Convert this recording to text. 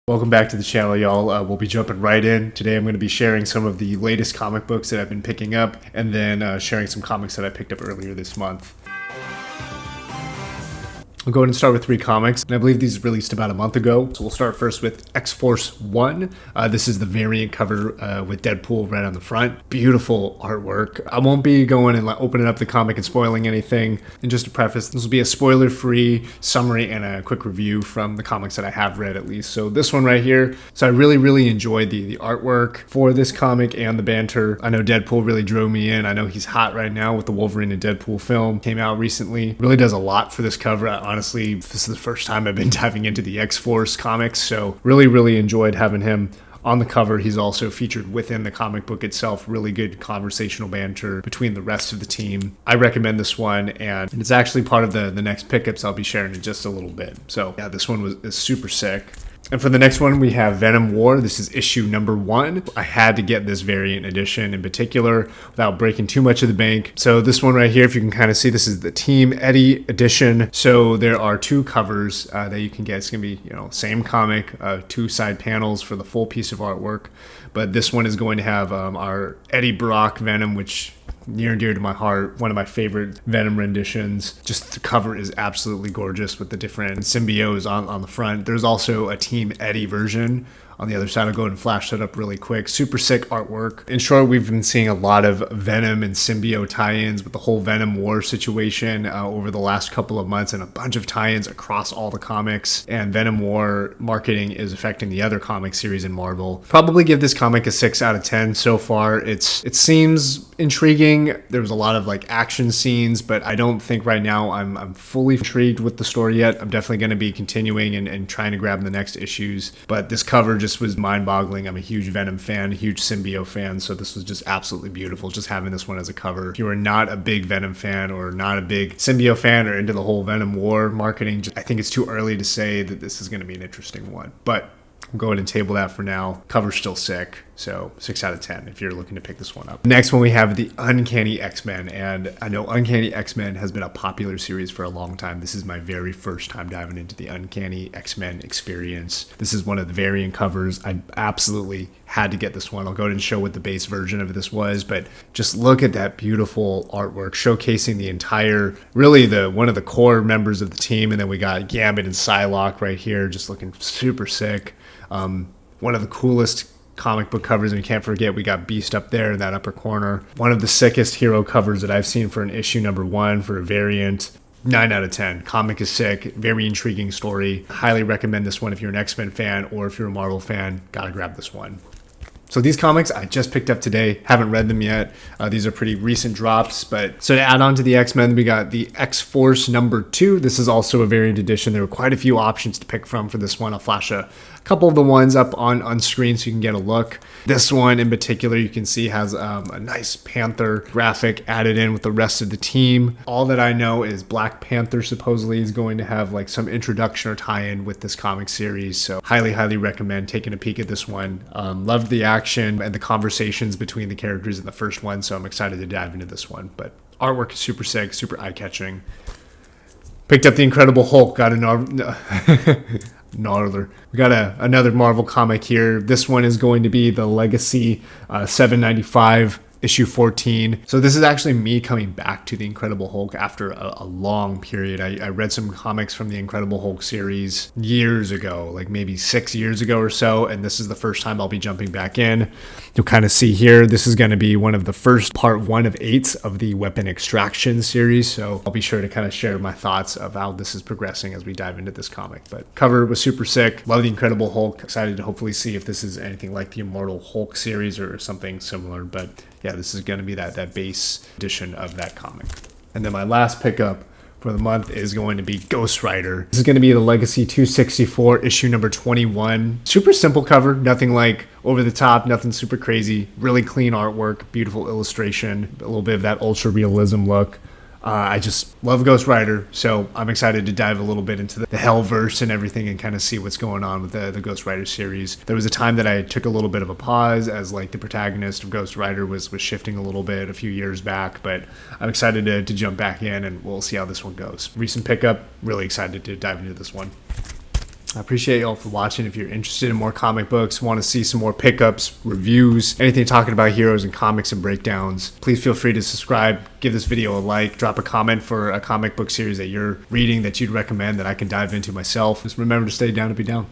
Welcome back to the channel, y'all. We'll be jumping right in. Today I'm going to be sharing some of the latest comic books that I've been picking up, and then sharing some comics that I picked up earlier this month. We'll go ahead and start with 3 comics, and I believe these released about a month ago. So we'll start first with X-Force 1. This is the variant cover with Deadpool right on the front. Beautiful artwork. I won't be going and opening up the comic and spoiling anything. And just to preface, this will be a spoiler-free summary and a quick review from the comics that I have read at least. So this one right here. So I really enjoyed the artwork for this comic and the banter. I know Deadpool really drove me in. I know he's hot right now with the Wolverine and Deadpool film. Came out recently. Really does a lot for this cover. Honestly, this is the first time I've been diving into the X-Force comics, so really enjoyed having him on the cover. He's also featured within the comic book itself. Really good conversational banter between the rest of the team. I recommend this one, and it's actually part of the next pickups I'll be sharing in just a little bit. So yeah, this one is super sick. And for the next one, we have Venom War. This is issue number 1. I had to get this variant edition in particular without breaking too much of the bank. So this one right here, if you can kind of see, this is the Team Eddie edition. So there are 2 covers that you can get. It's going to be, same comic, 2 side panels for the full piece of artwork. But this one is going to have our Eddie Brock Venom, which near and dear to my heart, one of my favorite Venom renditions. Just the cover is absolutely gorgeous with the different symbiotes on the front. There's also a Team Eddie version on the other side. I'll go ahead and flash that up really quick. Super sick artwork. In short, we've been seeing a lot of Venom and symbiote tie-ins with the whole Venom War situation over the last couple of months, and a bunch of tie-ins across all the comics. And Venom War marketing is affecting the other comic series in Marvel. Probably give this comic a 6 out of 10 so far. It seems intriguing. There was a lot of action scenes, but I don't think right now I'm fully intrigued with the story yet. I'm definitely going to be continuing and trying to grab the next issues. But this cover just was mind-boggling. I'm a huge Venom fan, a huge symbiote fan, so this was just absolutely beautiful, just having this one as a cover. If you are not a big Venom fan or not a big symbiote fan or into the whole Venom War marketing, I think it's too early to say that this is going to be an interesting one. But we'll go ahead and table that for now. Cover's still sick, so 6 out of 10 if you're looking to pick this one up. Next one, we have the Uncanny X-Men, and I know Uncanny X-Men has been a popular series for a long time. This is my very first time diving into the Uncanny X-Men experience. This is one of the variant covers. I absolutely had to get this one. I'll go ahead and show what the base version of this was, but just look at that beautiful artwork showcasing the entire, really one of the core members of the team, and then we got Gambit and Psylocke right here, just looking super sick. One of the coolest comic book covers, and you can't forget we got Beast up there in that upper corner. One of the sickest hero covers that I've seen for an issue number 1 for a variant. 9 out of 10. Comic is sick. Very intriguing story. Highly recommend this one if you're an X-Men fan or if you're a Marvel fan. Gotta grab this one. So these comics I just picked up today. Haven't read them yet. These are pretty recent drops. But so to add on to the X-Men, we got the X-Force number 2. This is also a variant edition. There were quite a few options to pick from for this one. I'll flash a couple of the ones up on screen so you can get a look. This one in particular, you can see has a nice Panther graphic added in with the rest of the team. All that I know is Black Panther supposedly is going to have some introduction or tie-in with this comic series. So highly recommend taking a peek at this one. Loved the action and the conversations between the characters in the first one, so I'm excited to dive into this one. But artwork is super sick, super eye-catching. Picked up the Incredible Hulk. Got Gnarler. We got another Marvel comic here. This one is going to be the Legacy 795 issue 14. So this is actually me coming back to the Incredible Hulk after a long period. I read some comics from the Incredible Hulk series years ago, maybe 6 years ago or so, and this is the first time I'll be jumping back in. You'll kind of see here, this is going to be one of the first part 1 of 8 of the Weapon Extraction series, so I'll be sure to kind of share my thoughts of how this is progressing as we dive into this comic. But cover was super sick. Love the Incredible Hulk. Excited to hopefully see if this is anything like the Immortal Hulk series or something similar, but yeah, this is going to be that base edition of that comic. And then my last pickup for the month is going to be Ghost Rider. This is going to be the Legacy 264 issue number 21. Super simple cover, nothing over the top, nothing super crazy. Really clean artwork, beautiful illustration, a little bit of that ultra realism look. I just love Ghost Rider, so I'm excited to dive a little bit into the Hellverse and everything and kind of see what's going on with the Ghost Rider series. There was a time that I took a little bit of a pause as the protagonist of Ghost Rider was shifting a little bit a few years back, but I'm excited to jump back in and we'll see how this one goes. Recent pickup, really excited to dive into this one. I appreciate y'all for watching. If you're interested in more comic books, want to see some more pickups, reviews, anything talking about heroes and comics and breakdowns, please feel free to subscribe, give this video a like, drop a comment for a comic book series that you're reading that you'd recommend that I can dive into myself. Just remember to stay down to be down.